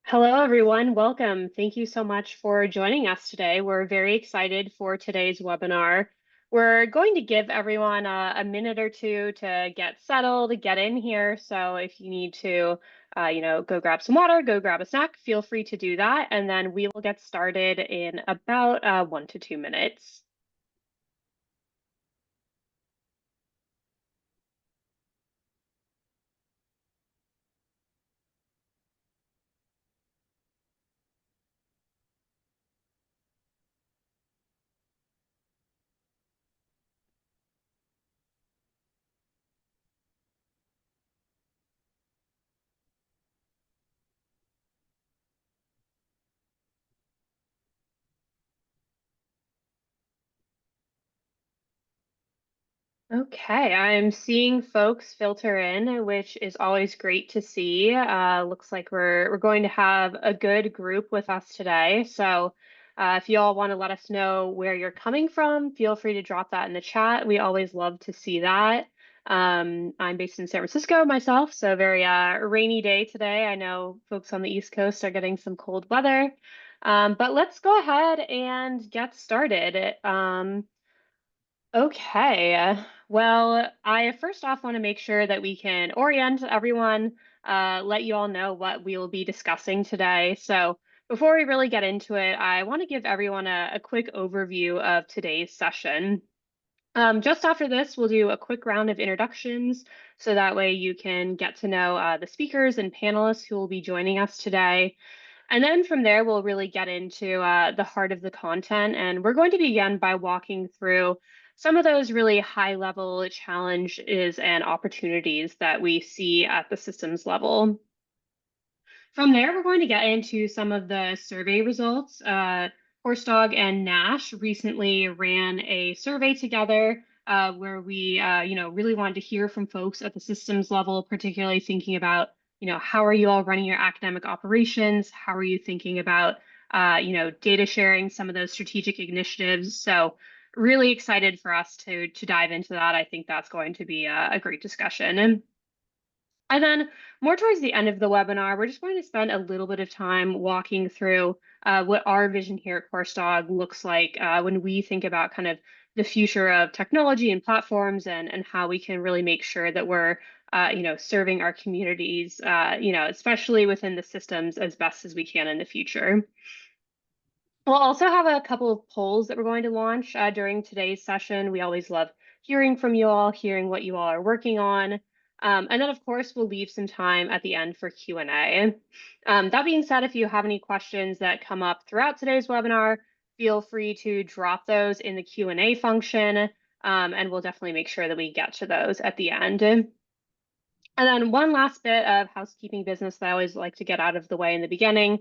Hello, everyone. Welcome. Thank you so much for joining us today. We're very excited for today's webinar. We're going to give everyone a minute or two to get settled, get in here. So if you need to, go grab some water, go grab a snack, feel free to do that. And then we will get started in about 1 to 2 minutes. Okay, I'm seeing folks filter in, which is always great to see. Looks like we're going to have a good group with us today. So if you all want to let us know where you're coming from, feel free to drop that in the chat. We always love to see that. I'm based in San Francisco myself, so very rainy day today. I know folks on the East Coast are getting some cold weather. But let's go ahead and get started. Okay. Well, I first off want to make sure that we can orient everyone, let you all know what we will be discussing today. So before we really get into it, I want to give everyone a quick overview of today's session. Just after this, we'll do a quick round of introductions, so that way you can get to know the speakers and panelists who will be joining us today. And then from there, we'll really get into the heart of the content. And we're going to begin by walking through some of those really high level challenges and opportunities that we see at the systems level. From there, we're going to get into some of the survey results. Coursedog and NASH recently ran a survey together where we, really wanted to hear from folks at the systems level, particularly thinking about, how are you all running your academic operations? How are you thinking about, data sharing, some of those strategic initiatives? So really excited for us to dive into that. I think that's going to be a great discussion. And then more towards the end of the webinar, we're just going to spend a little bit of time walking through what our vision here at CourseDog looks like when we think about kind of the future of technology and platforms and how we can really make sure that we're, serving our communities, especially within the systems as best as we can in the future. We'll also have a couple of polls that we're going to launch during today's session. We always love hearing from you all, hearing what you all are working on. And then, of course, we'll leave some time at the end for Q&A. That being said, if you have any questions that come up throughout today's webinar, feel free to drop those in the Q&A function, and we'll definitely make sure that we get to those at the end. And then one last bit of housekeeping business that I always like to get out of the way in the beginning.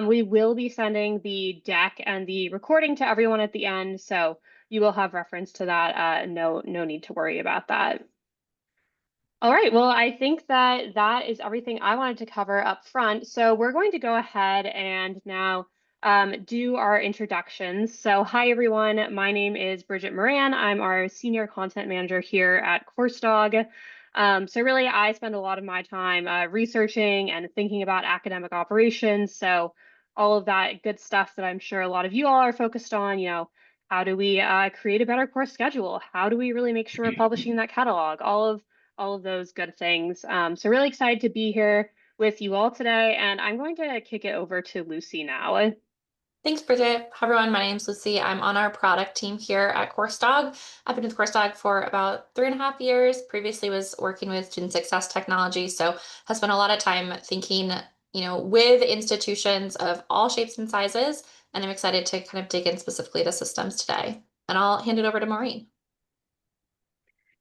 We will be sending the deck and the recording to everyone at the end, so you will have reference to that. No need to worry about that. All right, well, I think that is everything I wanted to cover up front. So we're going to go ahead and now do our introductions. So hi, everyone. My name is Bridget Moran. I'm our Senior Content Manager here at CourseDog. So really, I spend a lot of my time researching and thinking about academic operations. So all of that good stuff that I'm sure a lot of you all are focused on, how do we create a better course schedule? How do we really make sure we're publishing that catalog? All of those good things. So really excited to be here with you all today, and I'm going to kick it over to Lucy now. Thanks, Bridget. Hi, everyone. My name's Lucy. I'm on our product team here at CourseDog. I've been with CourseDog for about 3.5 years. Previously was working with student success technology, so have spent a lot of time thinking, with institutions of all shapes and sizes, and I'm excited to kind of dig in specifically to systems today. And I'll hand it over to Maureen.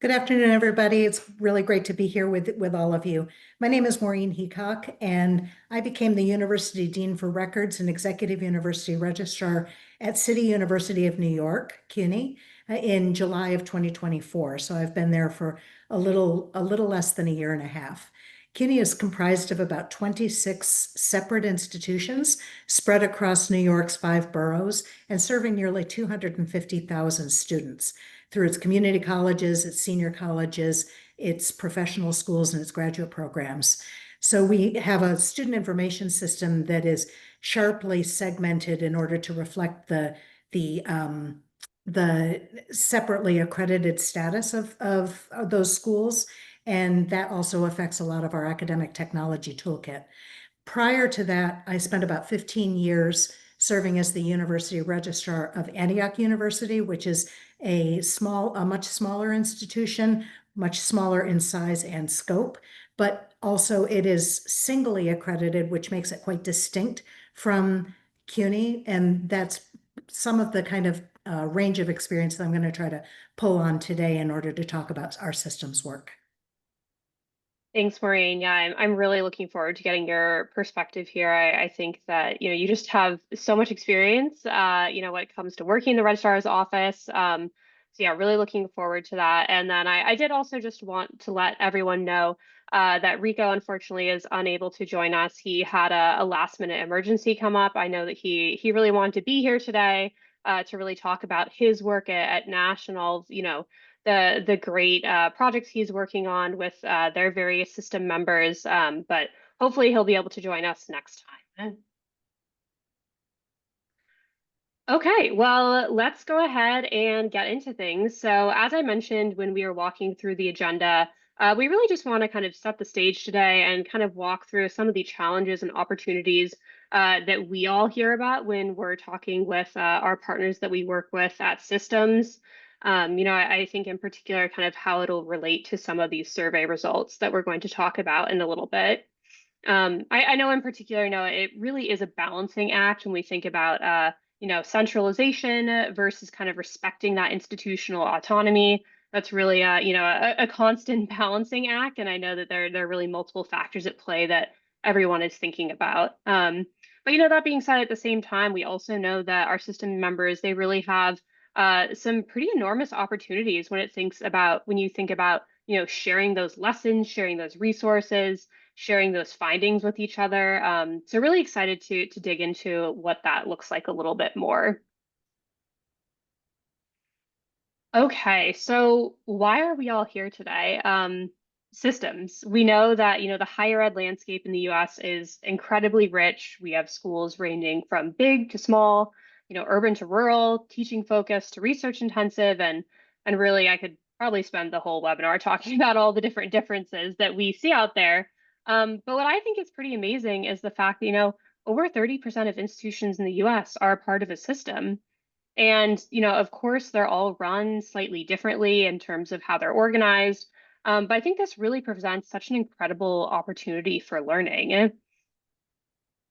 Good afternoon, everybody. It's really great to be here with all of you. My name is Maureen Heacock, and I became the University Dean for Records and Executive University Registrar at City University of New York, CUNY, in July of 2024. So I've been there for a little less than a year and a half. CUNY is comprised of about 26 separate institutions spread across New York's 5 boroughs and serving nearly 250,000 students through its community colleges, its senior colleges, its professional schools, and its graduate programs. So we have a student information system that is sharply segmented in order to reflect the separately accredited status of those schools. And that also affects a lot of our academic technology toolkit. Prior to that, I spent about 15 years serving as the University Registrar of Antioch University, which is a much smaller institution, much smaller in size and scope, but also it is singly accredited, which makes it quite distinct from CUNY. And that's some of the kind of range of experience that I'm going to try to pull on today in order to talk about our systems work. Thanks, Maureen. Yeah, I'm really looking forward to getting your perspective here. I think that, you just have so much experience, when it comes to working in the registrar's office. So yeah, really looking forward to that. And then I did also just want to let everyone know that Rico unfortunately is unable to join us. He had a last minute emergency come up. I know that he really wanted to be here today to really talk about his work at NASH and all, the great projects he's working on with their various system members. But hopefully he'll be able to join us next time. Okay, well, let's go ahead and get into things. So as I mentioned when we were walking through the agenda, we really just want to kind of set the stage today and kind of walk through some of the challenges and opportunities that we all hear about when we're talking with our partners that we work with at systems. I think in particular kind of how it'll relate to some of these survey results that we're going to talk about in a little bit. I know in particular, it really is a balancing act when we think about, centralization versus kind of respecting that institutional autonomy. That's really, a constant balancing act. And I know that there are really multiple factors at play that everyone is thinking about. But, that being said, at the same time, we also know that our system members, they really have some pretty enormous opportunities when you think about, sharing those lessons, sharing those resources, sharing those findings with each other. So really excited to dig into what that looks like a little bit more. Okay, so why are we all here today? Systems. We know that, the higher ed landscape in the US is incredibly rich. We have schools ranging from big to small, urban to rural, teaching focused to research intensive, and really I could probably spend the whole webinar talking about all the different differences that we see out there. But what I think is pretty amazing is the fact that, over 30% of institutions in the US are a part of a system. And, of course, they're all run slightly differently in terms of how they're organized. But I think this really presents such an incredible opportunity for learning. And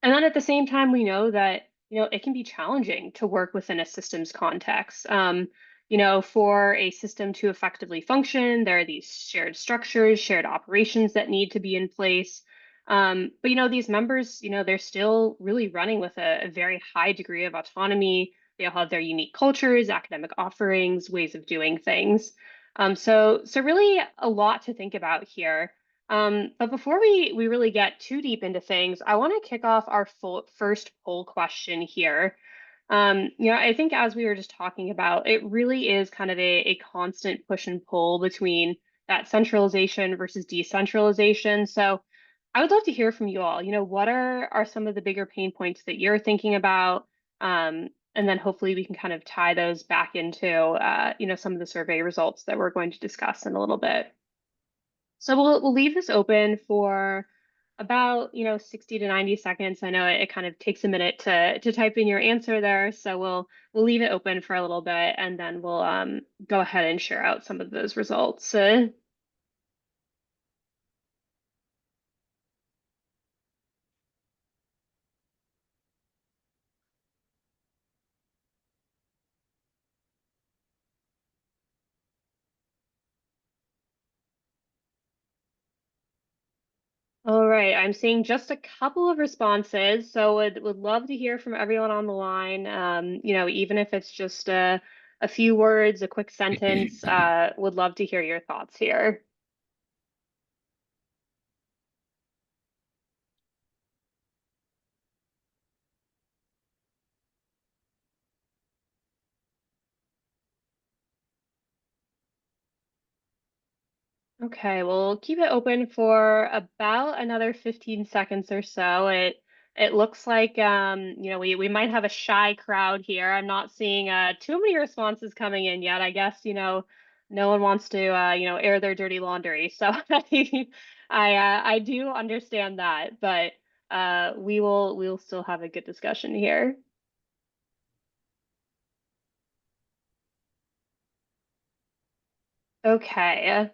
then at the same time, we know that, it can be challenging to work within a systems context. For a system to effectively function, there are these shared structures, shared operations that need to be in place. But, these members, they're still really running with a very high degree of autonomy. They all have their unique cultures, academic offerings, ways of doing things. So really a lot to think about here. But before we really get too deep into things, I want to kick off our first poll question here. I think as we were just talking about, it really is kind of a constant push and pull between that centralization versus decentralization. So I would love to hear from you all. What are some of the bigger pain points that you're thinking about? And then hopefully we can kind of tie those back into, some of the survey results that we're going to discuss in a little bit. So we'll leave this open for about 60 to 90 seconds. I know it kind of takes a minute to type in your answer there, so we'll leave it open for a little bit, and then we'll go ahead and share out some of those results. All right, I'm seeing just a couple of responses, so would love to hear from everyone on the line. Even if it's just a few words, a quick sentence, would love to hear your thoughts here. Okay, we'll keep it open for about another 15 seconds or so. It looks like we might have a shy crowd here. I'm not seeing too many responses coming in yet. I guess, no one wants to air their dirty laundry. So I do understand that, but we'll still have a good discussion here. Okay.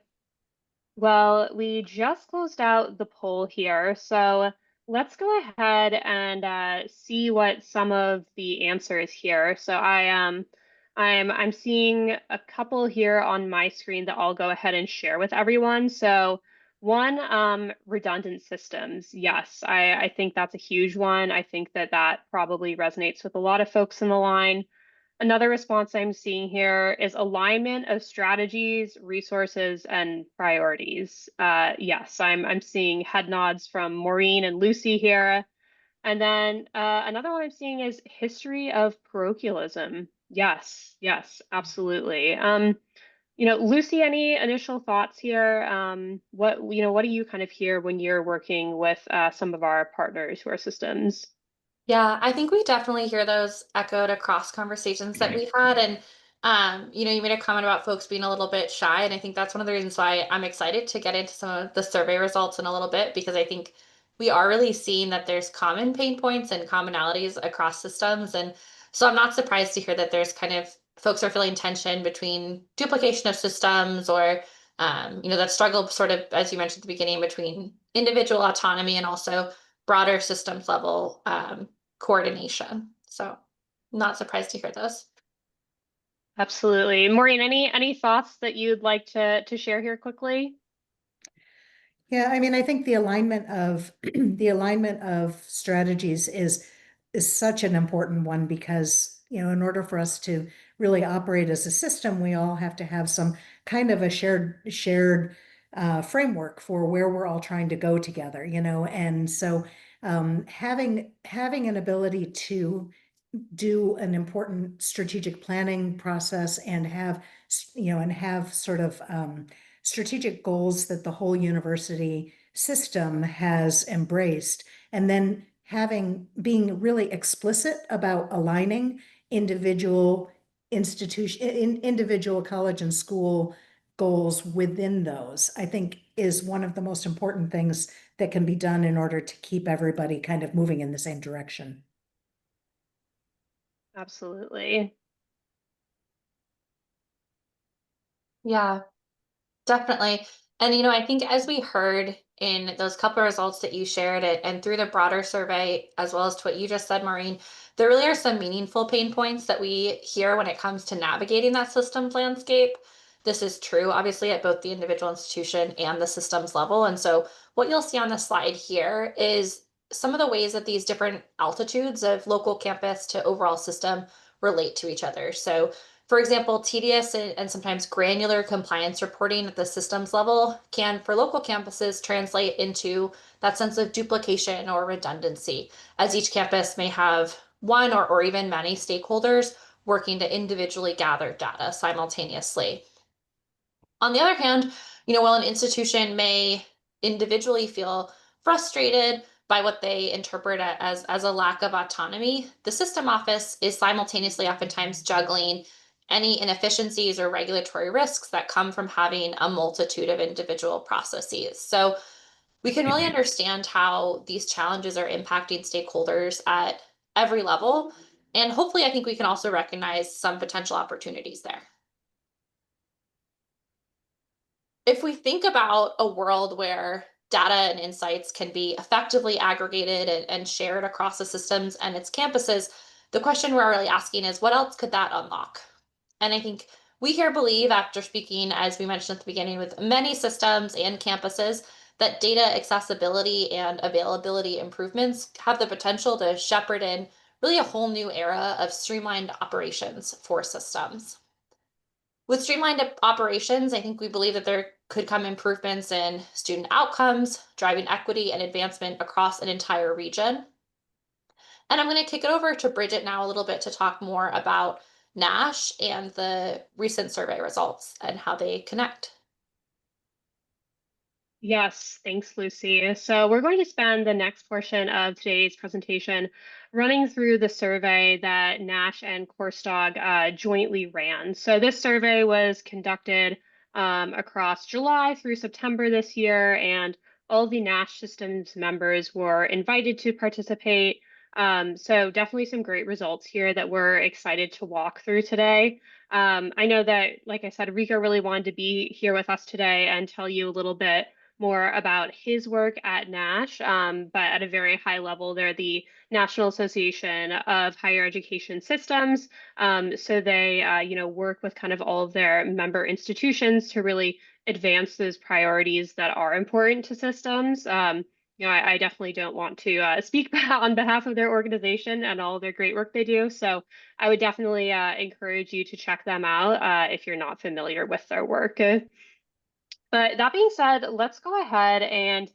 Well, we just closed out the poll here, so let's go ahead and see what some of the answers here. So I'm seeing a couple here on my screen that I'll go ahead and share with everyone. So one, redundant systems. Yes, I think that's a huge one. I think that probably resonates with a lot of folks in the line. Another response I'm seeing here is alignment of strategies, resources, and priorities. Yes, I'm seeing head nods from Maureen and Lucy here. And then another one I'm seeing is history of parochialism. Yes, yes, absolutely. Lucy, any initial thoughts here? What do you kind of hear when you're working with some of our partners who are systems? Yeah, I think we definitely hear those echoed across conversations that we had. And, you made a comment about folks being a little bit shy. And I think that's one of the reasons why I'm excited to get into some of the survey results in a little bit, because I think we are really seeing that there's common pain points and commonalities across systems. And so I'm not surprised to hear that there's kind of folks are feeling tension between duplication of systems or, that struggle sort of, as you mentioned at the beginning, between individual autonomy and also broader systems level coordination. So not surprised to hear those. Absolutely. Maureen, any thoughts that you'd like to share here quickly? Yeah, I mean, I think the alignment of the alignment of strategies is such an important one because, in order for us to really operate as a system, we all have to have some kind of a shared framework for where we're all trying to go together, and so having an ability to do an important strategic planning process and have sort of strategic goals that the whole university system has embraced, and then being really explicit about aligning individual individual college and school goals within those, I think is one of the most important things that can be done in order to keep everybody kind of moving in the same direction. Absolutely. Yeah, definitely. And I think as we heard in those couple of results that you shared it and through the broader survey, as well as to what you just said, Maureen, there really are some meaningful pain points that we hear when it comes to navigating that systems landscape. This is true, obviously, at both the individual institution and the systems level. And so what you'll see on the slide here is some of the ways that these different altitudes of local campus to overall system relate to each other. So for example, tedious and sometimes granular compliance reporting at the systems level can, for local campuses, translate into that sense of duplication or redundancy, as each campus may have one or even many stakeholders working to individually gather data simultaneously. On the other hand, while an institution may individually feel frustrated by what they interpret as a lack of autonomy, the system office is simultaneously oftentimes juggling any inefficiencies or regulatory risks that come from having a multitude of individual processes. So we can really understand how these challenges are impacting stakeholders at every level. And hopefully, I think we can also recognize some potential opportunities there. If we think about a world where data and insights can be effectively aggregated and shared across the systems and its campuses, the question we're really asking is what else could that unlock? And I think we here believe, after speaking, as we mentioned at the beginning, with many systems and campuses, that data accessibility and availability improvements have the potential to shepherd in really a whole new era of streamlined operations for systems. With streamlined operations, I think we believe that there could come improvements in student outcomes, driving equity and advancement across an entire region. And I'm going to kick it over to Bridget now a little bit to talk more about NASH and the recent survey results and how they connect. Yes, thanks, Lucy. So we're going to spend the next portion of today's presentation running through the survey that NASH and Coursedog jointly ran. So this survey was conducted across July through September this year, and all the NASH systems members were invited to participate. So definitely some great results here that we're excited to walk through today. I know that, like I said, Rico really wanted to be here with us today and tell you a little bit more about his work at NASH, but at a very high level, they're the National Association of Higher Education Systems. So they, work with kind of all of their member institutions to really advance those priorities that are important to systems. I definitely don't want to speak on behalf of their organization and all their great work they do. So I would definitely encourage you to check them out if you're not familiar with their work. But that being said, let's go ahead and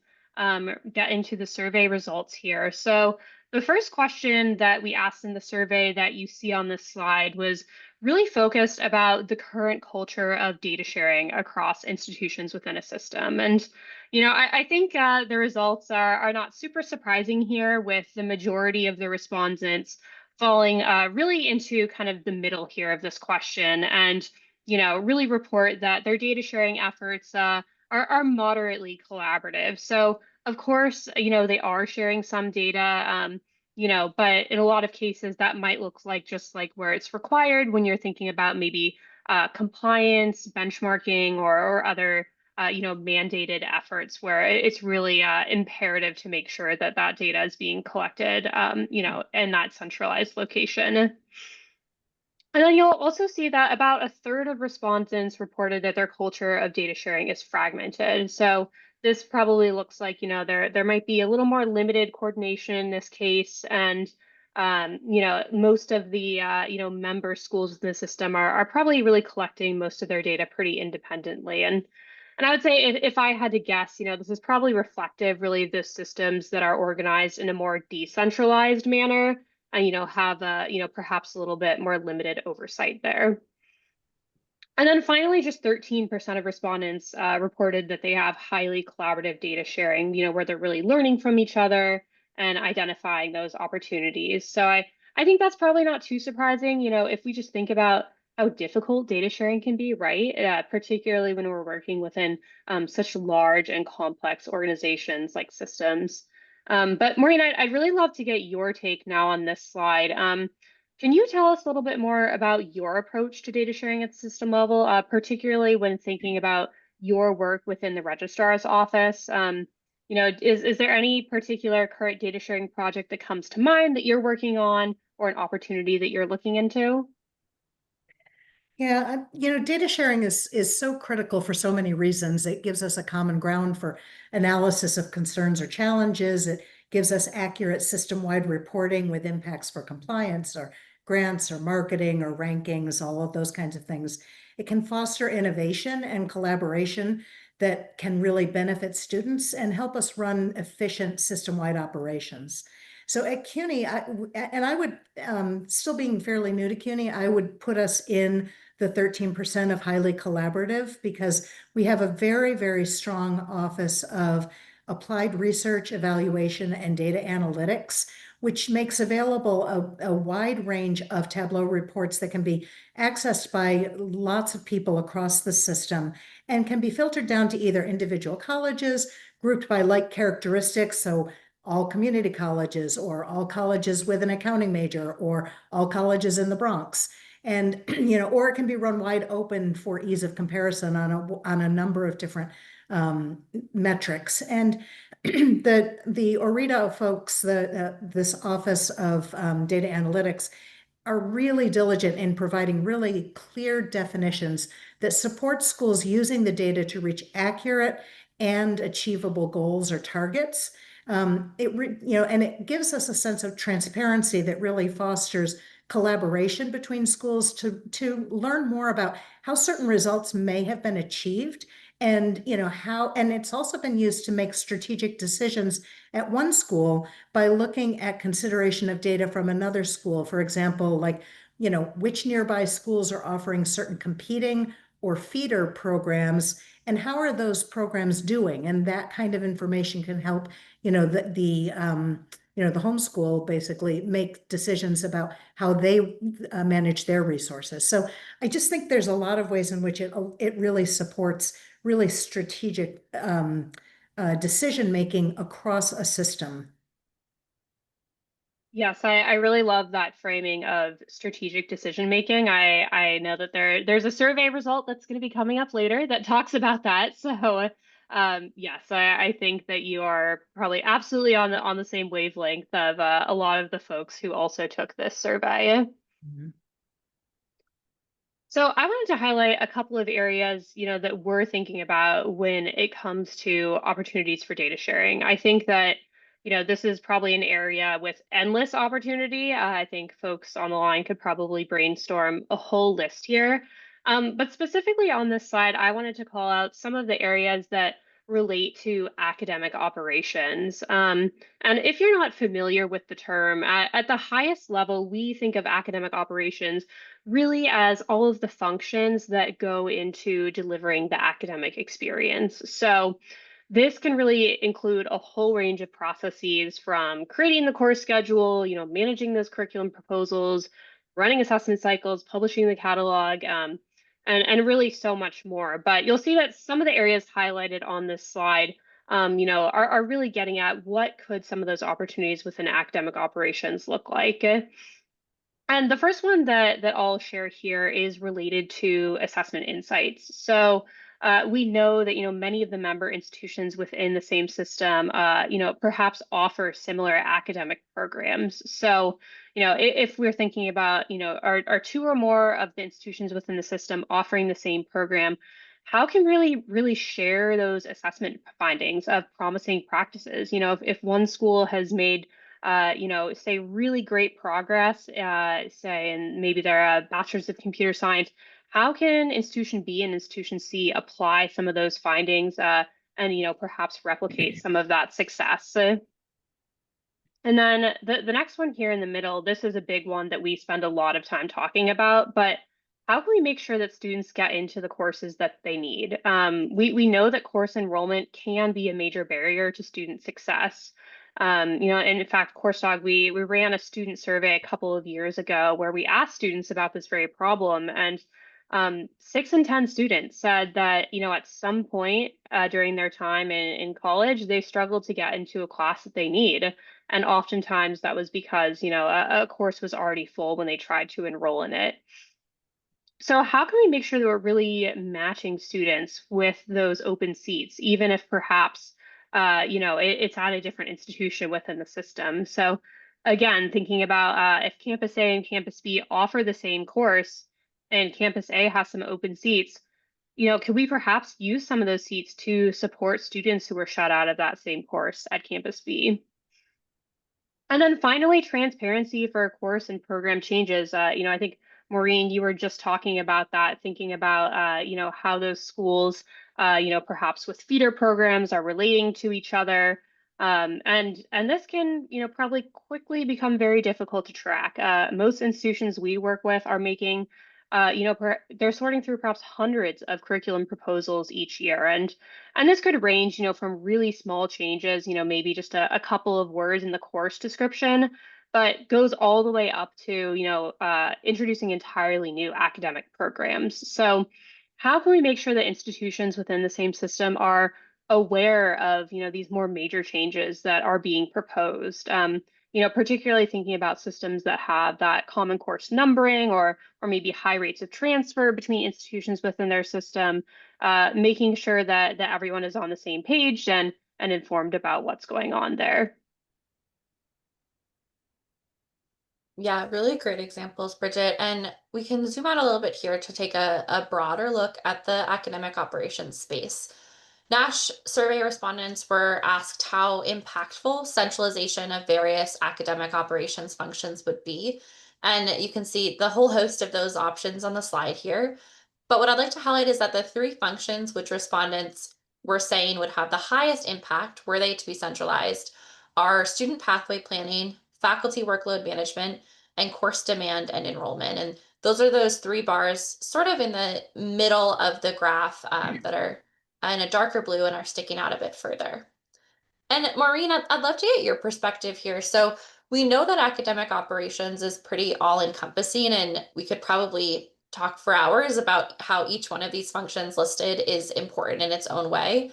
get into the survey results here. So the first question that we asked in the survey that you see on this slide was really focused about the current culture of data sharing across institutions within a system. And, I think the results are not super surprising here, with the majority of the respondents falling really into kind of the middle here of this question, and really report that their data sharing efforts are moderately collaborative. So of course, they are sharing some data, but in a lot of cases that might look like just like where it's required when you're thinking about maybe compliance, benchmarking, or other mandated efforts where it's really imperative to make sure that that data is being collected, in that centralized location. And then you'll also see that about a third of respondents reported that their culture of data sharing is fragmented. So this probably looks like, there might be a little more limited coordination in this case. And, most of the, member schools in the system are probably really collecting most of their data pretty independently. And I would say if I had to guess, this is probably reflective really of the systems that are organized in a more decentralized manner, and have a perhaps a little bit more limited oversight there. And then finally, just 13% of respondents reported that they have highly collaborative data sharing, where they're really learning from each other and identifying those opportunities. So I think that's probably not too surprising, if we just think about how difficult data sharing can be, right? Particularly when we're working within such large and complex organizations like systems. But Maureen, I'd really love to get your take now on this slide. Can you tell us a little bit more about your approach to data sharing at the system level, particularly when thinking about your work within the registrar's office? Is there any particular current data sharing project that comes to mind that you're working on, or an opportunity that you're looking into? Yeah, data sharing is so critical for so many reasons. It gives us a common ground for analysis of concerns or challenges. It gives us accurate system-wide reporting with impacts for compliance or grants or marketing or rankings, all of those kinds of things. It can foster innovation and collaboration that can really benefit students and help us run efficient system-wide operations. So at CUNY, I would, still being fairly new to CUNY, I would put us in the 13% of highly collaborative, because we have a very, very strong office of applied research, evaluation, and data analytics, which makes available a wide range of Tableau reports that can be accessed by lots of people across the system and can be filtered down to either individual colleges, grouped by like characteristics, so all community colleges, or all colleges with an accounting major, or all colleges in the Bronx. And, or it can be run wide open for ease of comparison on a number of different metrics. And the ORITA folks, this Office of Data Analytics, are really diligent in providing really clear definitions that support schools using the data to reach accurate and achievable goals or targets. And it gives us a sense of transparency that really fosters collaboration between schools to learn more about how certain results may have been achieved, and and it's also been used to make strategic decisions at one school by looking at consideration of data from another school. For example, like which nearby schools are offering certain competing or feeder programs, and how are those programs doing? And that kind of information can help, the homeschool basically make decisions about how they manage their resources. So I just think there's a lot of ways in which it really supports really strategic decision making across a system. Yes, I really love that framing of strategic decision making. I know that there's a survey result that's going to be coming up later that talks about that. So yes, I think that you are probably absolutely on the same wavelength of a lot of the folks who also took this survey. Mhm. So I wanted to highlight a couple of areas, that we're thinking about when it comes to opportunities for data sharing. I think that, this is probably an area with endless opportunity. I think folks on the line could probably brainstorm a whole list here. But specifically on this slide, I wanted to call out some of the areas that relate to academic operations. And if you're not familiar with the term, at the highest level, we think of academic operations really as all of the functions that go into delivering the academic experience. So this can really include a whole range of processes from creating the course schedule, managing those curriculum proposals, running assessment cycles, publishing the catalog, and really so much more. But you'll see that some of the areas highlighted on this slide are really getting at what could some of those opportunities within academic operations look like. And the first one that I'll share here is related to assessment insights. So we know that many of the member institutions within the same system perhaps offer similar academic programs. So if we're thinking about are two or more of the institutions within the system offering the same program, how can really share those assessment findings of promising practices? If one school has made say really great progress, say, and maybe they're a bachelor's of computer science, how can institution B and institution C apply some of those findings and, perhaps replicate some of that success? And then the next one here in the middle, this is a big one that we spend a lot of time talking about, but how can we make sure that students get into the courses that they need? We know that course enrollment can be a major barrier to student success. And in fact, CourseDog, we ran a student survey a couple of years ago where we asked students about this very problem, and 6 in 10 students said that at some point during their time in college, they struggled to get into a class that they need. And oftentimes that was because, a course was already full when they tried to enroll in it. So how can we make sure that we're really matching students with those open seats, even if perhaps, it's at a different institution within the system? So again, thinking about if Campus A and Campus B offer the same course and Campus A has some open seats, could we perhaps use some of those seats to support students who were shut out of that same course at Campus B? And then finally, transparency for course and program changes. I think Maureen, you were just talking about that, thinking about how those schools, perhaps with feeder programs are relating to each other. And this can, probably quickly become very difficult to track. Most institutions we work with are making, they're sorting through perhaps hundreds of curriculum proposals each year. And this could range, from really small changes, maybe just a couple of words in the course description, but goes all the way up to, introducing entirely new academic programs. So how can we make sure that institutions within the same system are aware of, these more major changes that are being proposed? Particularly thinking about systems that have that common course numbering or maybe high rates of transfer between institutions within their system, making sure that everyone is on the same page and informed about what's going on there. Yeah, really great examples, Bridget. And we can zoom out a little bit here to take a broader look at the academic operations space. NASH survey respondents were asked how impactful centralization of various academic operations functions would be. And you can see the whole host of those options on the slide here. But what I'd like to highlight is that the three functions which respondents were saying would have the highest impact were they to be centralized are student pathway planning, faculty workload management, and course demand and enrollment. And those are those three bars sort of in the middle of the graph that are in a darker blue and are sticking out a bit further. And Maureen, I'd love to get your perspective here. So we know that academic operations is pretty all-encompassing, and we could probably talk for hours about how each one of these functions listed is important in its own way.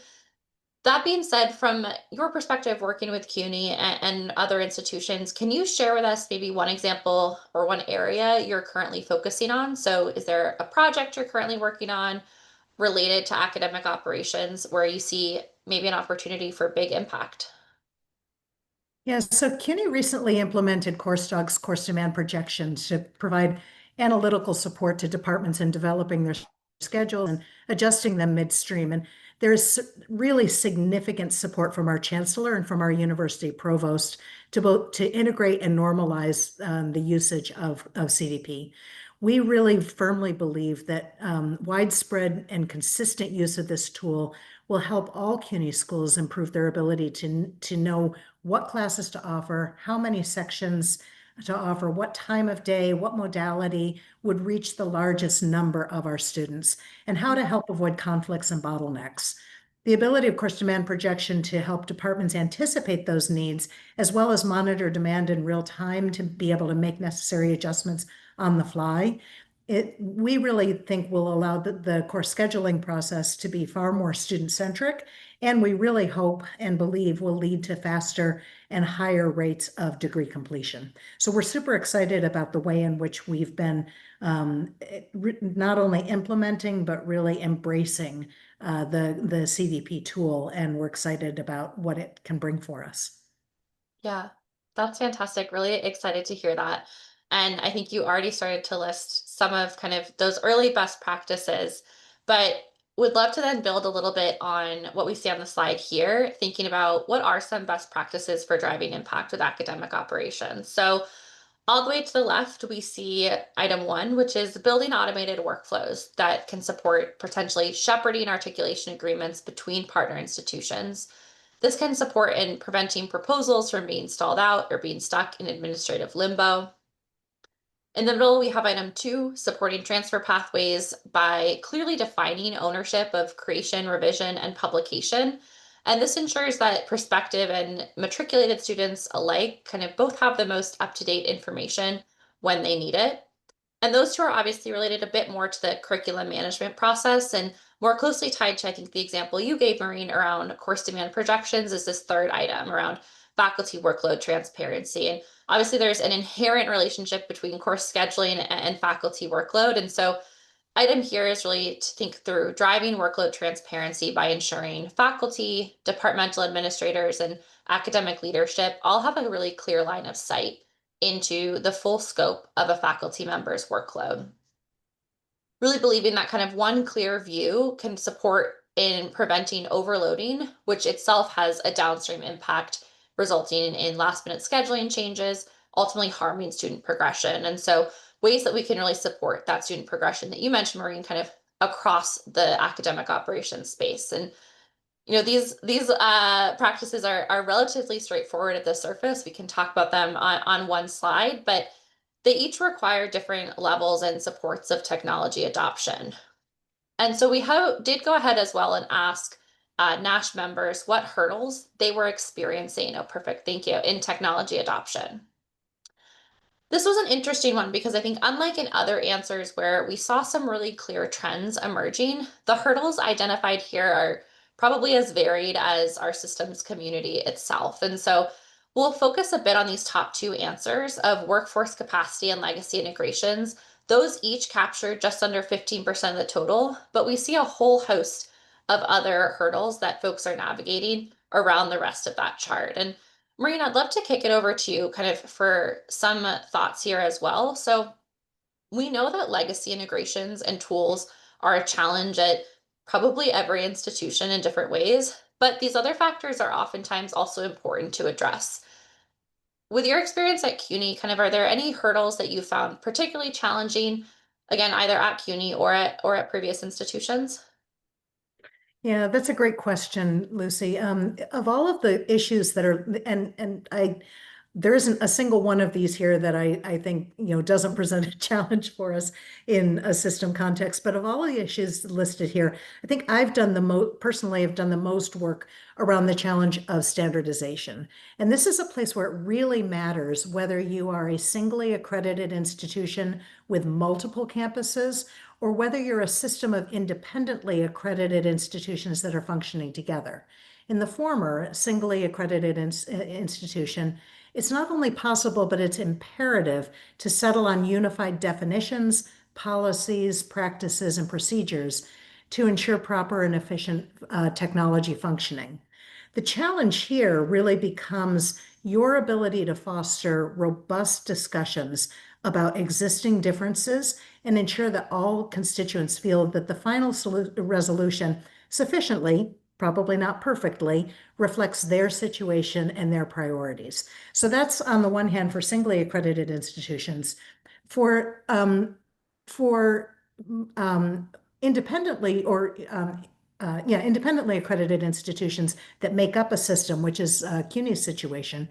That being said, from your perspective working with CUNY and other institutions, can you share with us maybe one example or one area you're currently focusing on? So is there a project you're currently working on related to academic operations where you see maybe an opportunity for big impact? Yeah, so CUNY recently implemented CourseDog's course demand projections to provide analytical support to departments in developing their schedules and adjusting them midstream. And there's really significant support from our chancellor and from our university provost to both to integrate and normalize the usage of CDP. We really firmly believe that widespread and consistent use of this tool will help all CUNY schools improve their ability to know what classes to offer, how many sections to offer, what time of day, what modality would reach the largest number of our students, and how to help avoid conflicts and bottlenecks. The ability of course demand projection to help departments anticipate those needs, as well as monitor demand in real time to be able to make necessary adjustments on the fly. We really think will allow the course scheduling process to be far more student-centric, and we really hope and believe will lead to faster and higher rates of degree completion. So we're super excited about the way in which we've been not only implementing, but really embracing the CDP tool, and we're excited about what it can bring for us. Yeah, that's fantastic. Really excited to hear that. And I think you already started to list some of kind of those early best practices, but would love to then build a little bit on what we see on the slide here, thinking about what are some best practices for driving impact with academic operations. So all the way to the left, we see item one, which is building automated workflows that can support potentially shepherding articulation agreements between partner institutions. This can support in preventing proposals from being stalled out or being stuck in administrative limbo. In the middle, we have item two, supporting transfer pathways by clearly defining ownership of creation, revision, and publication. And this ensures that prospective and matriculated students alike kind of both have the most up-to-date information when they need it. And those two are obviously related a bit more to the curriculum management process and more closely tied to, I think, the example you gave, Maureen, around course demand projections is this third item around faculty workload transparency. And obviously there's an inherent relationship between course scheduling and faculty workload. And so item here is really to think through driving workload transparency by ensuring faculty, departmental administrators, and academic leadership all have a really clear line of sight into the full scope of a faculty member's workload. Really believing that kind of one clear view can support in preventing overloading, which itself has a downstream impact resulting in last minute scheduling changes, ultimately harming student progression. And so ways that we can really support that student progression that you mentioned, Maureen, kind of across the academic operations space. And these practices are relatively straightforward at the surface. We can talk about them on one slide, but they each require different levels and supports of technology adoption. And so did go ahead as well and ask NASH members what hurdles they were experiencing. Oh, perfect. Thank you. In technology adoption. This was an interesting one because I think unlike in other answers where we saw some really clear trends emerging, the hurdles identified here are probably as varied as our systems community itself. And so we'll focus a bit on these top two answers of workforce capacity and legacy integrations. Those each capture just under 15% of the total, but we see a whole host of other hurdles that folks are navigating around the rest of that chart. And Maureen, I'd love to kick it over to you kind of for some thoughts here as well. So we know that legacy integrations and tools are a challenge at probably every institution in different ways, but these other factors are oftentimes also important to address. With your experience at CUNY, kind of are there any hurdles that you found particularly challenging, again, either at CUNY or at previous institutions? Yeah, that's a great question, Lucy. Of all of the issues that are, and there isn't a single one of these here that I think, doesn't present a challenge for us in a system context. But of all the issues listed here, I think I've done personally have done the most work around the challenge of standardization. And this is a place where it really matters whether you are a singly accredited institution with multiple campuses or whether you're a system of independently accredited institutions that are functioning together. In the former, singly accredited institution, it's not only possible, but it's imperative to settle on unified definitions, policies, practices, and procedures to ensure proper and efficient technology functioning. The challenge here really becomes your ability to foster robust discussions about existing differences and ensure that all constituents feel that the final resolution sufficiently, probably not perfectly, reflects their situation and their priorities. So that's on the one hand for singly accredited institutions. For independently or independently accredited institutions that make up a system, which is CUNY's situation,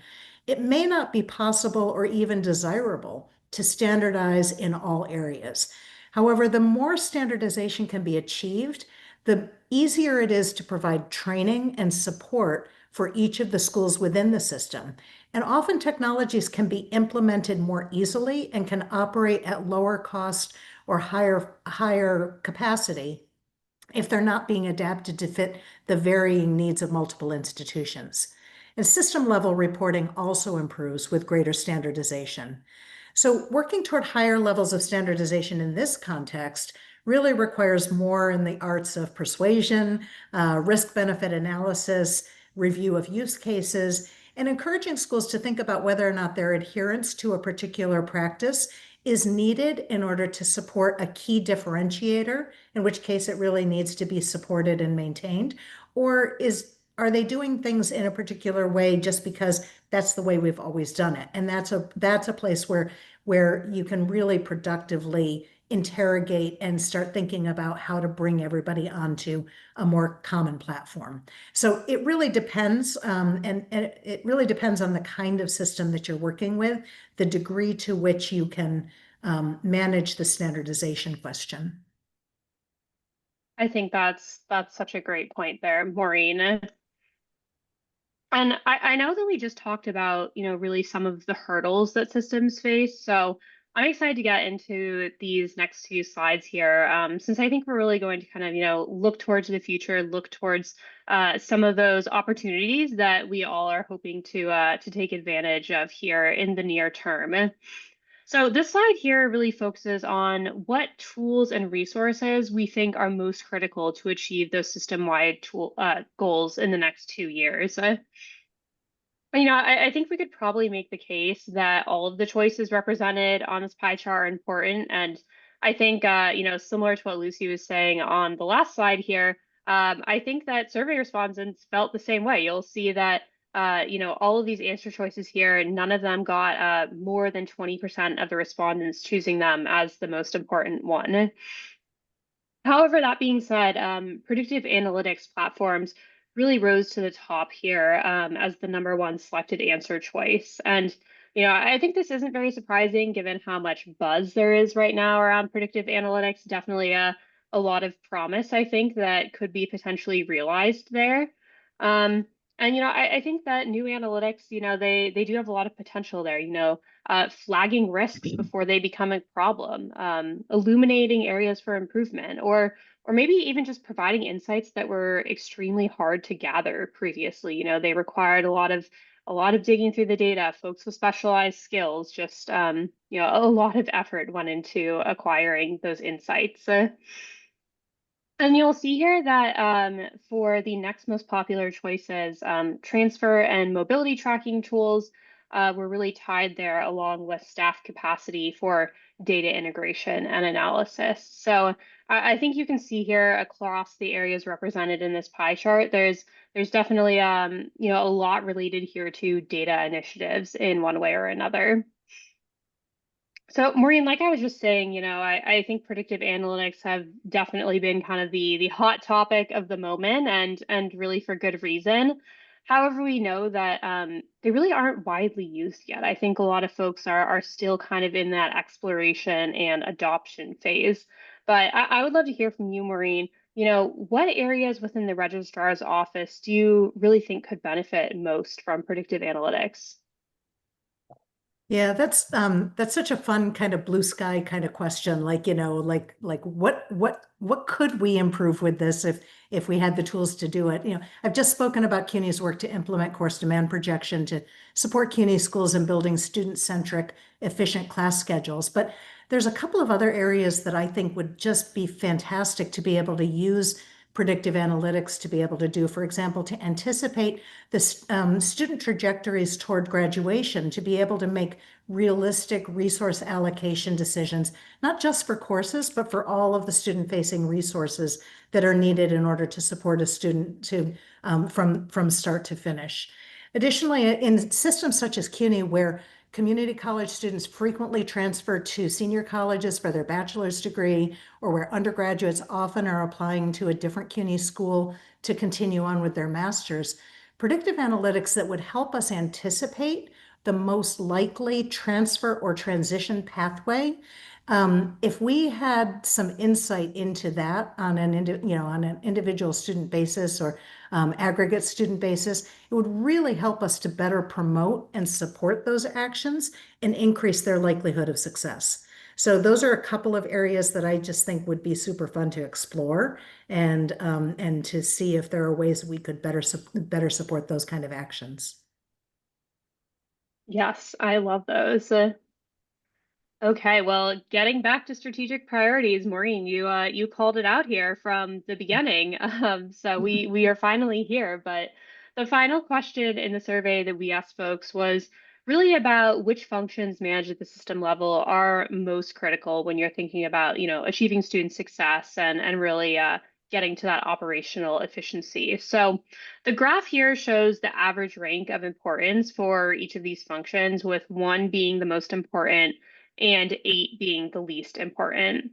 it may not be possible or even desirable to standardize in all areas. However, the more standardization can be achieved, the easier it is to provide training and support for each of the schools within the system. And often technologies can be implemented more easily and can operate at lower cost or higher capacity if they're not being adapted to fit the varying needs of multiple institutions. And system level reporting also improves with greater standardization. So working toward higher levels of standardization in this context really requires more in the arts of persuasion, risk-benefit analysis, review of use cases, and encouraging schools to think about whether or not their adherence to a particular practice is needed in order to support a key differentiator, in which case it really needs to be supported and maintained, or are they doing things in a particular way just because that's the way we've always done it? And that's a place where you can really productively interrogate and start thinking about how to bring everybody onto a more common platform. So it really depends, and it really depends on the kind of system that you're working with, the degree to which you can manage the standardization question. I think that's such a great point there, Maureen. And I know that we just talked about, really some of the hurdles that systems face. So I'm excited to get into these next two slides here, since I think we're really going to kind of, look towards the future, look towards some of those opportunities that we all are hoping to take advantage of here in the near term. So this slide here really focuses on what tools and resources we think are most critical to achieve those system-wide goals in the next 2 years. I think we could probably make the case that all of the choices represented on this pie chart are important. And I think, similar to what Lucy was saying on the last slide here, I think that survey respondents felt the same way. You'll see that, all of these answer choices here, none of them got more than 20% of the respondents choosing them as the most important one. However, that being said, predictive analytics platforms really rose to the top here as the #1 selected answer choice. And, I think this isn't very surprising given how much buzz there is right now around predictive analytics. Definitely a lot of promise, I think, that could be potentially realized there. And, I think that new analytics, they do have a lot of potential there, flagging risks before they become a problem, illuminating areas for improvement, or maybe even just providing insights that were extremely hard to gather previously. They required a lot of digging through the data, folks with specialized skills, just a lot of effort went into acquiring those insights. And you'll see here that for the next most popular choices, transfer and mobility tracking tools were really tied there along with staff capacity for data integration and analysis. So I think you can see here across the areas represented in this pie chart, there's definitely a lot related here to data initiatives in one way or another. So Maureen, like I was just saying, I think predictive analytics have definitely been kind of the hot topic of the moment, and really for good reason. However, we know that they really aren't widely used yet. I think a lot of folks are still kind of in that exploration and adoption phase. But I would love to hear from you, Maureen. What areas within the registrar's office do you really think could benefit most from predictive analytics? Yeah, that's such a fun kind of blue sky kind of question. Like, what could we improve with this if we had the tools to do it? I've just spoken about CUNY's work to implement course demand projection to support CUNY schools in building student-centric, efficient class schedules. But there's a couple of other areas that I think would just be fantastic to be able to use predictive analytics to be able to do. For example, to anticipate the student trajectories toward graduation, to be able to make realistic resource allocation decisions, not just for courses, but for all of the student-facing resources that are needed in order to support a student from start to finish. Additionally, in systems such as CUNY, where community college students frequently transfer to senior colleges for their bachelor's degree, or where undergraduates often are applying to a different CUNY school to continue on with their master's, predictive analytics that would help us anticipate the most likely transfer or transition pathway. If we had some insight into that on an individual student basis or aggregate student basis, it would really help us to better promote and support those actions and increase their likelihood of success. So those are a couple of areas that I just think would be super fun to explore and to see if there are ways we could better support those kind of actions. Yes, I love those. Okay, well, getting back to strategic priorities, Maureen, you called it out here from the beginning. So we are finally here. But the final question in the survey that we asked folks was really about which functions managed at the system level are most critical when you're thinking about, achieving student success and really getting to that operational efficiency. So the graph here shows the average rank of importance for each of these functions, with 1 being the most important and 8 being the least important.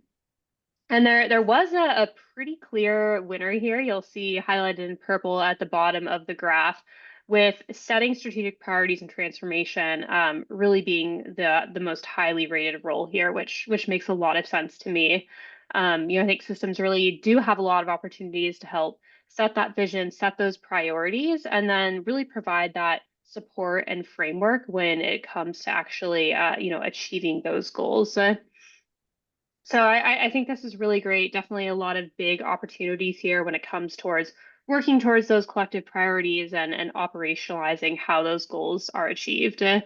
And there was a pretty clear winner here. You'll see highlighted in purple at the bottom of the graph, with setting strategic priorities and transformation really being the most highly rated role here, which makes a lot of sense to me. I think systems really do have a lot of opportunities to help set that vision, set those priorities, and then really provide that support and framework when it comes to actually, achieving those goals. So I think this is really great. Definitely a lot of big opportunities here when it comes towards working towards those collective priorities and operationalizing how those goals are achieved. And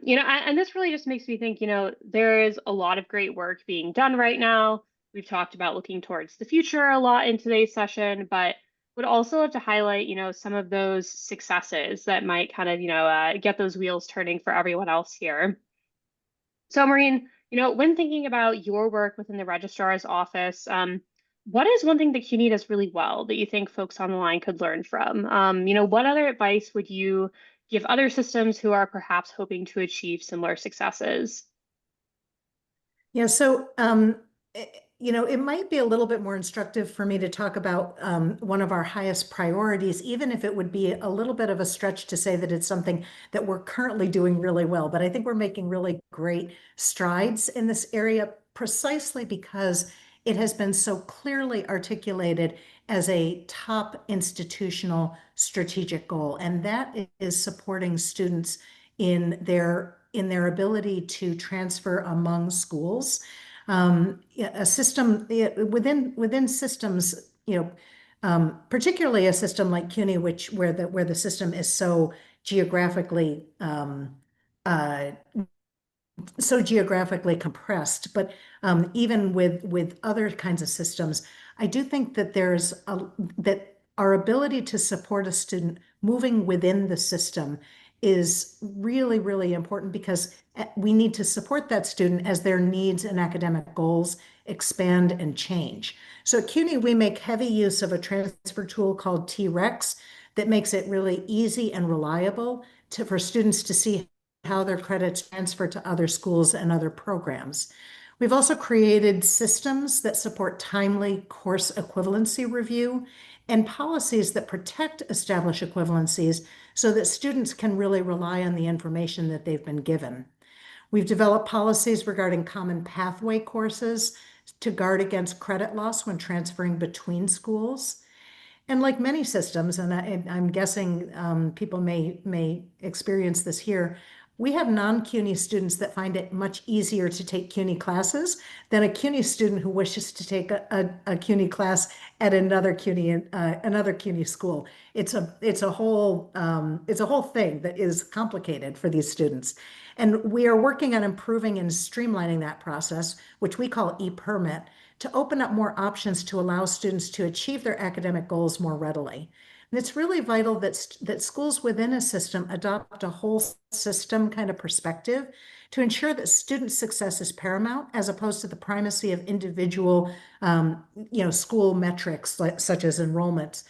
this really just makes me think, there is a lot of great work being done right now. We've talked about looking towards the future a lot in today's session, but would also love to highlight, some of those successes that might kind of, get those wheels turning for everyone else here. So, Maureen, when thinking about your work within the registrar's office, what is one thing that CUNY does really well that you think folks on the line could learn from? What other advice would you give other systems who are perhaps hoping to achieve similar successes? Yeah, so it might be a little bit more instructive for me to talk about one of our highest priorities, even if it would be a little bit of a stretch to say that it's something that we're currently doing really well. But I think we're making really great strides in this area precisely because it has been so clearly articulated as a top institutional strategic goal, and that is supporting students in their ability to transfer among schools. A system within systems, particularly a system like CUNY, where the system is uh, so geographically compressed. But even with other kinds of systems, I do think that that our ability to support a student moving within the system is really, really important because we need to support that student as their needs and academic goals expand and change. So at CUNY, we make heavy use of a transfer tool called T-Rex that makes it really easy and reliable for students to see how their credits transfer to other schools and other programs. We've also created systems that support timely course equivalency review and policies that protect established equivalencies so that students can really rely on the information that they've been given. We've developed policies regarding common pathway courses to guard against credit loss when transferring between schools. And like many systems, and I'm guessing people may experience this here, we have non-CUNY students that find it much easier to take CUNY classes than a CUNY student who wishes to take a CUNY class at another CUNY school. It's a whole thing that is complicated for these students. And we are working on improving and streamlining that process, which we call e-permit, to open up more options to allow students to achieve their academic goals more readily. And it's really vital that schools within a system adopt a whole system kind of perspective to ensure that student success is paramount as opposed to the primacy of individual school metrics such as enrollments.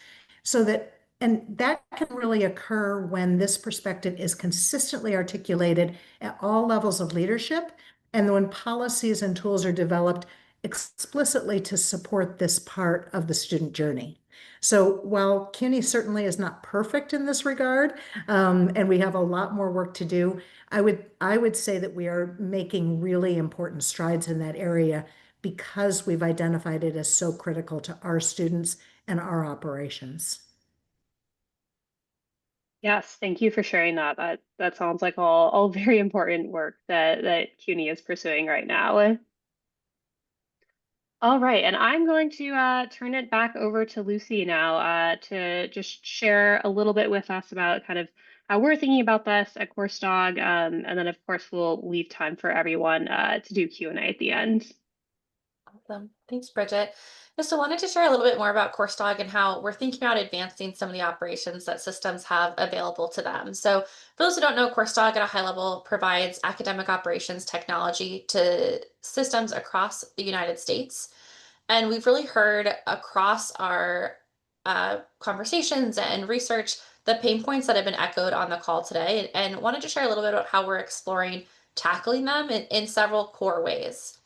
And that can really occur when this perspective is consistently articulated at all levels of leadership and when policies and tools are developed explicitly to support this part of the student journey. So while CUNY certainly is not perfect in this regard, and we have a lot more work to do, I would say that we are making really important strides in that area because we've identified it as so critical to our students and our operations. Yes, thank you for sharing that. That sounds like all very important work that CUNY is pursuing right now. All right, and I'm going to turn it back over to Lucy now to just share a little bit with us about kind of how we're thinking about this at Coursedog, and then of course we'll leave time for everyone to do Q&A at the end. Awesome. Thanks, Bridget. Just wanted to share a little bit more about Coursedog and how we're thinking about advancing some of the operations that systems have available to them. So for those who don't know, Coursedog at a high level provides academic operations technology to systems across the United States. And we've really heard across our conversations and research the pain points that have been echoed on the call today, and wanted to share a little bit about how we're exploring tackling them in several core ways.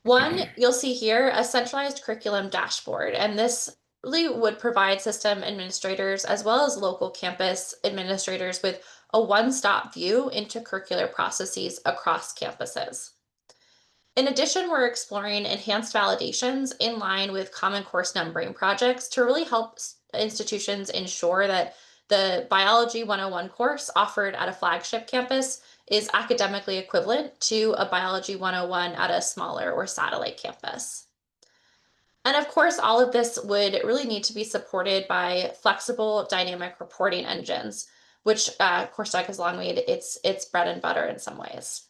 One, you'll see here a centralized curriculum dashboard, and this really would provide system administrators as well as local campus administrators with a one-stop view into curricular processes across campuses. In addition, we're exploring enhanced validations in line with common course numbering projects to really help institutions ensure that the Biology 101 course offered at a flagship campus is academically equivalent to a Biology 101 at a smaller or satellite campus. And of course, all of this would really need to be supported by flexible dynamic reporting engines, which Coursedog has long made its bread and butter in some ways.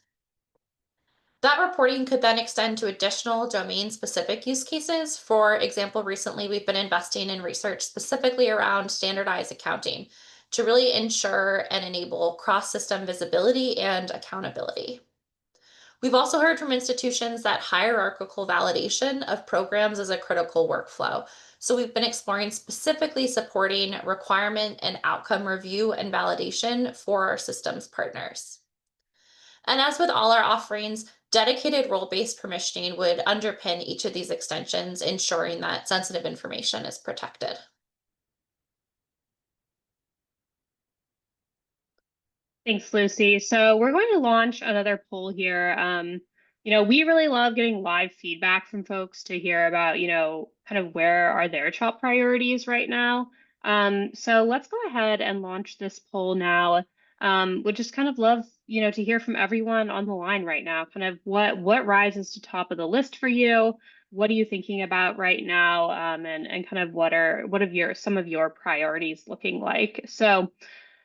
That reporting could then extend to additional domain-specific use cases. For example, recently we've been investing in research specifically around standardized accounting to really ensure and enable cross-system visibility and accountability. We've also heard from institutions that hierarchical validation of programs is a critical workflow. So we've been exploring specifically supporting requirement and outcome review and validation for our systems partners. And as with all our offerings, dedicated role-based permissioning would underpin each of these extensions, ensuring that sensitive information is protected. Thanks, Lucy. So we're going to launch another poll here. We really love getting live feedback from folks to hear about, kind of where are their top priorities right now. So let's go ahead and launch this poll now. Would just kind of love, to hear from everyone on the line right now, kind of what rises to top of the list for you? What are you thinking about right now? And kind of what are some of your priorities looking like? So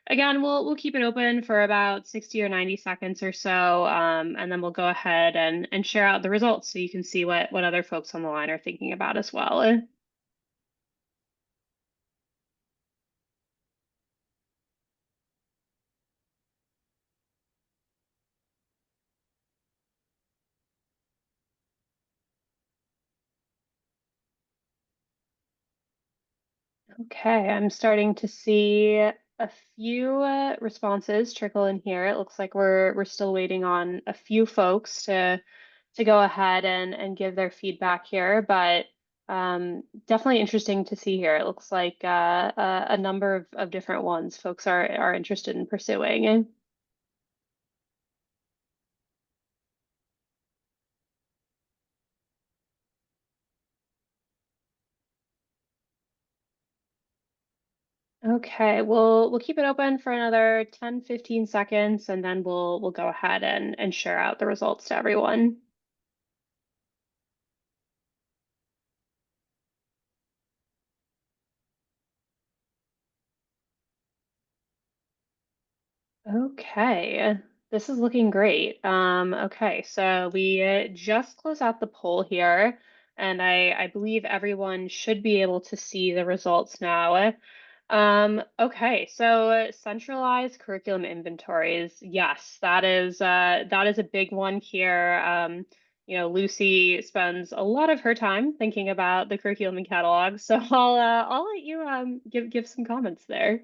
again, we'll keep it open for about 60 or 90 seconds or so, and then we'll go ahead and share out the results so you can see what other folks on the line are thinking about as well. Okay, I'm starting to see a few responses trickle in here. It looks like we're still waiting on a few folks to go ahead and give their feedback here, but definitely interesting to see here. It looks like a number of different ones folks are interested in pursuing. Okay, we'll keep it open for another 10, 15 seconds, and then we'll go ahead and share out the results to everyone. Okay, this is looking great. Okay, so we just closed out the poll here, and I believe everyone should be able to see the results now. Okay, so centralized curriculum inventories. Yes, that is a big one here. Lucy spends a lot of her time thinking about the curriculum and catalog, so I'll let you give some comments there.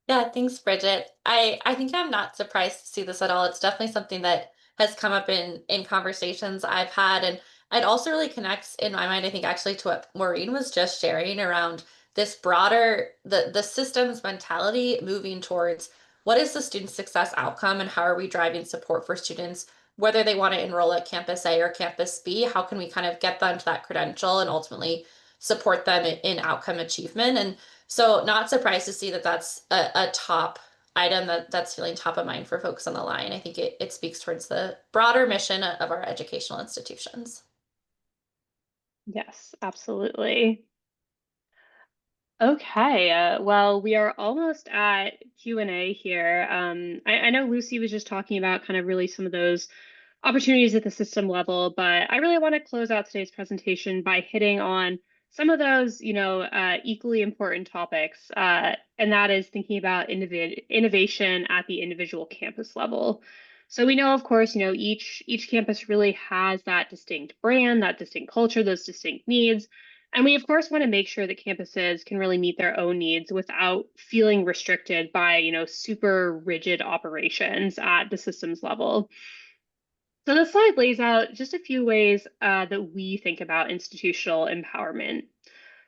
Yeah, thanks, Bridget. I think I'm not surprised to see this at all. It's definitely something that has come up in conversations I've had, and it also really connects in my mind, I think, actually to what Maureen was just sharing around this broader the systems mentality moving towards what is the student success outcome and how are we driving support for students, whether they want to enroll at campus A or campus B, how can we kind of get them to that credential and ultimately support them in outcome achievement. And so not surprised to see that that's a top item that's feeling top of mind for folks on the line. I think it speaks towards the broader mission of our educational institutions. Yes, absolutely. Okay, well, we are almost at Q&A here. I know Lucy was just talking about kind of really some of those opportunities at the system level, but I really want to close out today's presentation by hitting on some of those, equally important topics, and that is thinking about innovation at the individual campus level. So we know, of course, each campus really has that distinct brand, that distinct culture, those distinct needs. And we, of course, want to make sure that campuses can really meet their own needs without feeling restricted by, super rigid operations at the systems level. So the slide lays out just a few ways that we think about institutional empowerment.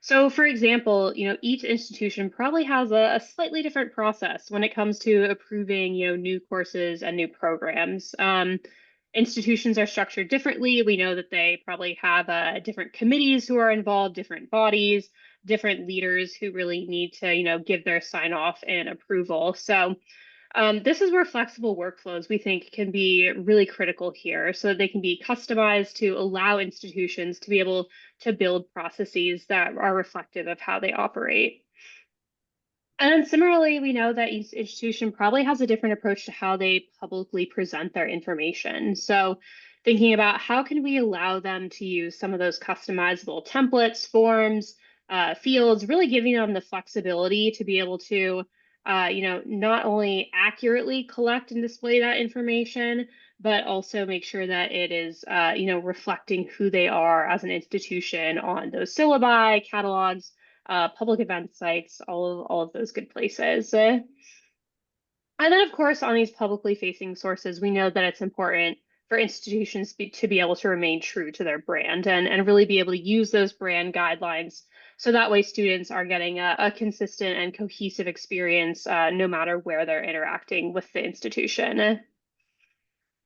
So, for example, each institution probably has a slightly different process when it comes to approving, new courses and new programs. Institutions are structured differently. We know that they probably have different committees who are involved, different bodies, different leaders who really need to, give their sign off and approval. So this is where flexible workflows we think can be really critical here so that they can be customized to allow institutions to be able to build processes that are reflective of how they operate. And then similarly, we know that each institution probably has a different approach to how they publicly present their information. So thinking about how can we allow them to use some of those customizable templates, forms, fields, really giving them the flexibility to be able to, not only accurately collect and display that information, but also make sure that it is, reflecting who they are as an institution on those syllabi, catalogs, public event sites, all of those good places. And then, of course, on these publicly facing sources, we know that it's important for institutions to be able to remain true to their brand and really be able to use those brand guidelines. So that way students are getting a consistent and cohesive experience no matter where they're interacting with the institution.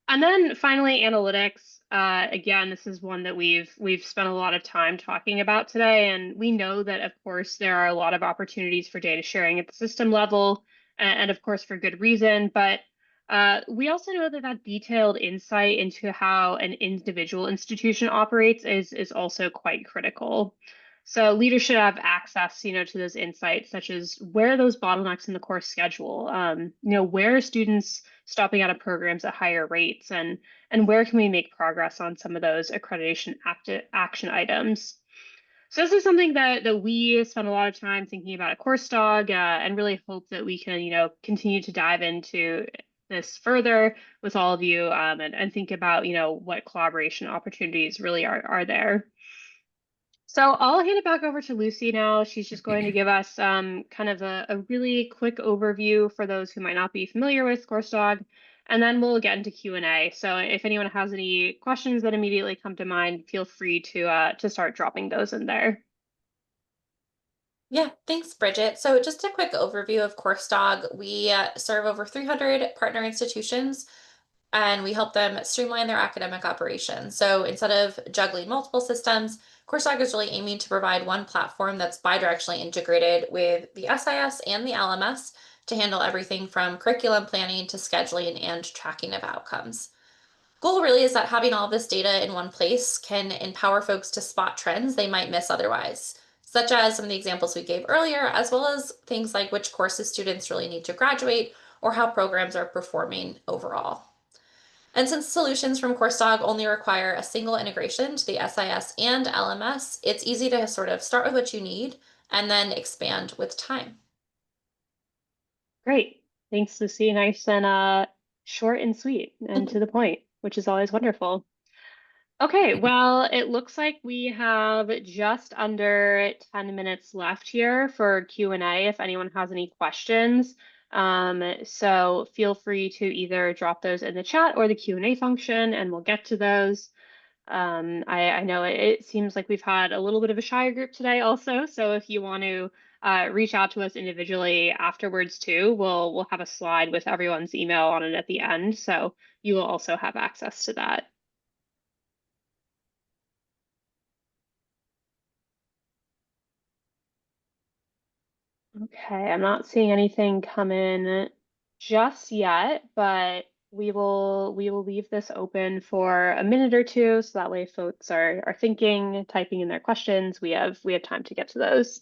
And then finally, analytics. Again, this is one that we've spent a lot of time talking about today, and we know that, of course, there are a lot of opportunities for data sharing at the system level, and of course, for good reason. But we also know that that detailed insight into how an individual institution operates is also quite critical. So leaders should have access, to those insights, such as where are those bottlenecks in the course schedule, where are students stopping out of programs at higher rates, and where can we make progress on some of those accreditation action items. So this is something that we spend a lot of time thinking about at CourseDog, and really hope that we can, continue to dive into this further with all of you, and think about, what collaboration opportunities really are there. So I'll hand it back over to Lucy now. She's just going to give us kind of a really quick overview for those who might not be familiar with CourseDog, and then we'll get into Q&A. So if anyone has any questions that immediately come to mind, feel free to start dropping those in there. Yeah, thanks, Bridget. So just a quick overview of Coursedog. We serve over 300 partner institutions, and we help them streamline their academic operations. So instead of juggling multiple systems, Coursedog is really aiming to provide one platform that's bidirectionally integrated with the SIS and the LMS to handle everything from curriculum planning to scheduling and tracking of outcomes. Goal really is that having all this data in one place can empower folks to spot trends they might miss otherwise, such as some of the examples we gave earlier, as well as things like which courses students really need to graduate or how programs are performing overall. And since solutions from Coursedog only require a single integration to the SIS and LMS, it's easy to sort of start with what you need and then expand with time. Great. Thanks, Lucy. Nice and short and sweet and to the point, which is always wonderful. Okay, well, it looks like we have just under 10 minutes left here for Q&A if anyone has any questions. So feel free to either drop those in the chat or the Q&A function, and we'll get to those. I know it seems like we've had a little bit of a shy group today also, so if you want to reach out to us individually afterwards too, we'll have a slide with everyone's email on it at the end, so you will also have access to that. Okay, I'm not seeing anything come in just yet, but we will leave this open for a minute or two, so that way folks are thinking, typing in their questions. We have time to get to those.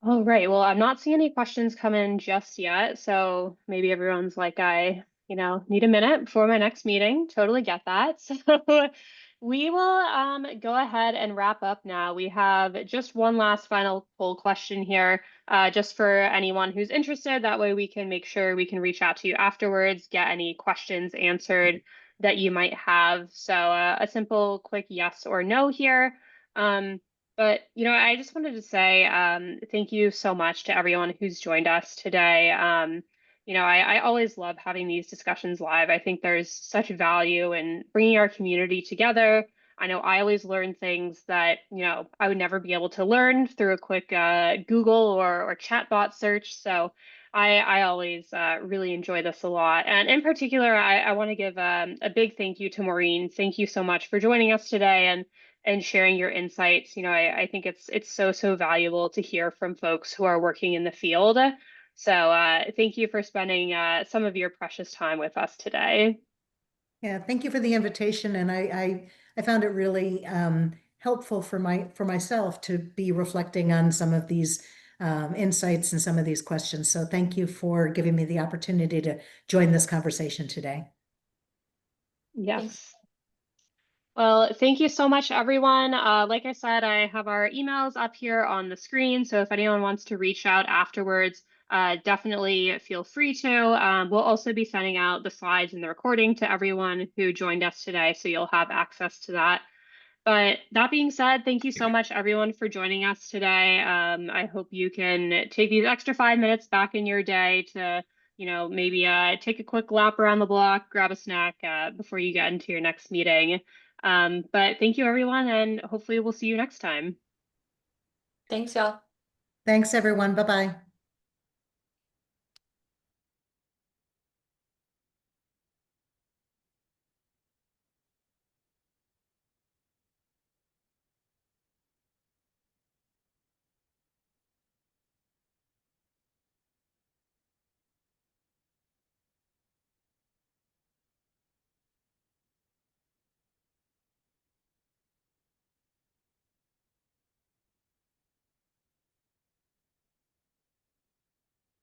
All right. Well, I'm not seeing any questions come in just yet, so maybe everyone's like, I need a minute before my next meeting. Totally get that. So we will go ahead and wrap up now. We have just one last final poll question here, just for anyone who's interested. That way we can make sure we can reach out to you afterwards, get any questions answered that you might have. So a simple, quick yes or no here. But, I just wanted to say thank you so much to everyone who's joined us today. I always love having these discussions live. I think there's such value in bringing our community together. I know I always learn things that, I would never be able to learn through a quick Google or chatbot search. So I always really enjoy this a lot. And in particular, I want to give a big thank you to Maureen. Thank you so much for joining us today and sharing your insights. I think it's so valuable to hear from folks who are working in the field. So thank you for spending some of your precious time with us today. Yeah, thank you for the invitation, and I found it really helpful for myself to be reflecting on some of these insights and some of these questions. So thank you for giving me the opportunity to join this conversation today. Yes. Thanks. Well, thank you so much, everyone. Like I said, I have our emails up here on the screen. So if anyone wants to reach out afterwards, definitely feel free to. We'll also be sending out the slides and the recording to everyone who joined us today, so you'll have access to that. But that being said, thank you so much, everyone, for joining us today. I hope you can take these extra 5 minutes back in your day to, maybe take a quick lap around the block, grab a snack before you get into your next meeting. But thank you, everyone, and hopefully we'll see you next time. Thanks, y'all. Thanks, everyone. Bye-bye.